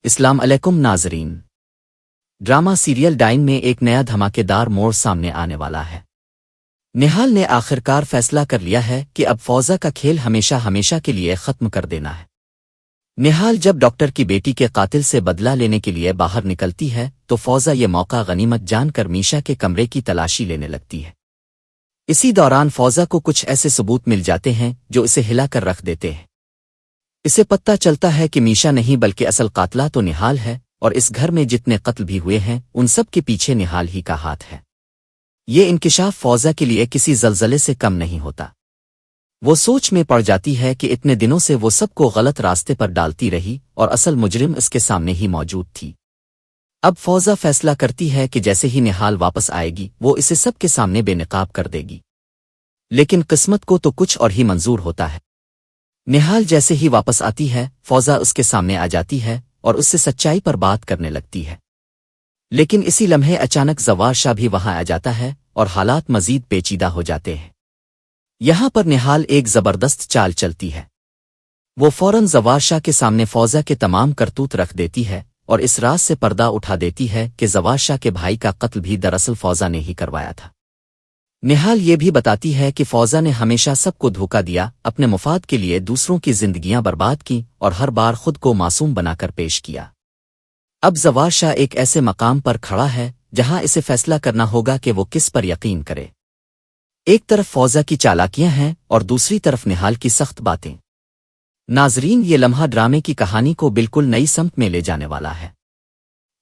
السلام علیکم ناظرین۔ ڈرامہ سیریل ڈائن میں ایک نیا دھماکےدار موڑ سامنے آنے والا ہے۔ نہال نے آخرکار فیصلہ کر لیا ہے کہ اب فوزا کا کھیل ہمیشہ ہمیشہ کے لیے ختم کر دینا ہے۔ نہال جب ڈاکٹر کی بیٹی کے قاتل سے بدلہ لینے کے لیے باہر نکلتی ہے تو فوزا یہ موقع غنیمت جان کر میشا کے کمرے کی تلاشی لینے لگتی ہے۔ اسی دوران فوزا کو کچھ ایسے ثبوت مل جاتے ہیں جو اسے ہلا کر رکھ دیتے ہیں۔ اسے پتہ چلتا ہے کہ میشا نہیں بلکہ اصل قاتلہ تو نہال ہے، اور اس گھر میں جتنے قتل بھی ہوئے ہیں ان سب کے پیچھے نہال ہی کا ہاتھ ہے۔ یہ انکشاف فوزا کے لیے کسی زلزلے سے کم نہیں ہوتا۔ وہ سوچ میں پڑ جاتی ہے کہ اتنے دنوں سے وہ سب کو غلط راستے پر ڈالتی رہی اور اصل مجرم اس کے سامنے ہی موجود تھی۔ اب فوزا فیصلہ کرتی ہے کہ جیسے ہی نہال واپس آئے گی وہ اسے سب کے سامنے بے نقاب کر دے گی، لیکن قسمت کو تو کچھ اور ہی منظور ہوتا ہے۔ نہال جیسے ہی واپس آتی ہے فوزا اس کے سامنے آ جاتی ہے اور اس سے سچائی پر بات کرنے لگتی ہے، لیکن اسی لمحے اچانک زوار شاہ بھی وہاں آ جاتا ہے اور حالات مزید پیچیدہ ہو جاتے ہیں۔ یہاں پر نہال ایک زبردست چال چلتی ہے۔ وہ فوراً زوار شاہ کے سامنے فوزا کے تمام کرتوت رکھ دیتی ہے اور اس راز سے پردہ اٹھا دیتی ہے کہ زوار شاہ کے بھائی کا قتل بھی دراصل فوزا نے ہی کروایا تھا۔ نہال یہ بھی بتاتی ہے کہ فوزا نے ہمیشہ سب کو دھوکہ دیا، اپنے مفاد کے لیے دوسروں کی زندگیاں برباد کی اور ہر بار خود کو معصوم بنا کر پیش کیا۔ اب زوار شاہ ایک ایسے مقام پر کھڑا ہے جہاں اسے فیصلہ کرنا ہوگا کہ وہ کس پر یقین کرے۔ ایک طرف فوزا کی چالاکیاں ہیں اور دوسری طرف نہال کی سخت باتیں۔ ناظرین، یہ لمحہ ڈرامے کی کہانی کو بالکل نئی سمت میں لے جانے والا ہے۔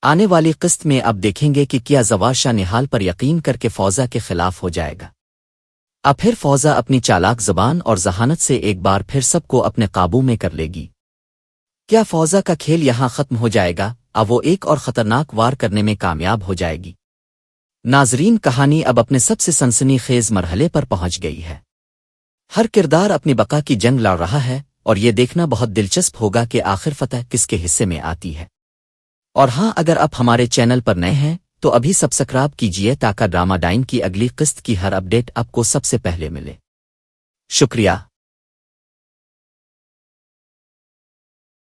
آنے والی قسط میں اب دیکھیں گے کہ کیا زوار شاہ نہال پر یقین کر کے فوزا کے خلاف ہو جائے گا۔ اب پھر فوزا اپنی چالاک زبان اور ذہانت سے ایک بار پھر سب کو اپنے قابو میں کر لے گی۔ کیا فوزا کا کھیل یہاں ختم ہو جائے گا؟ اب وہ ایک اور خطرناک وار کرنے میں کامیاب ہو جائے گی۔ ناظرین، کہانی اب اپنے سب سے سنسنی خیز مرحلے پر پہنچ گئی ہے۔ ہر کردار اپنی بقا کی جنگ لڑ رہا ہے اور یہ دیکھنا بہت دلچسپ ہوگا کہ آخر فتح کس کے حصے میں آتی ہے۔ اور ہاں، اگر آپ ہمارے چینل پر نئے ہیں تو ابھی سبسکرائب کیجئے تاکہ ڈرامہ ڈائن کی اگلی قسط کی ہر اپڈیٹ آپ کو سب سے پہلے ملے۔ شکریہ۔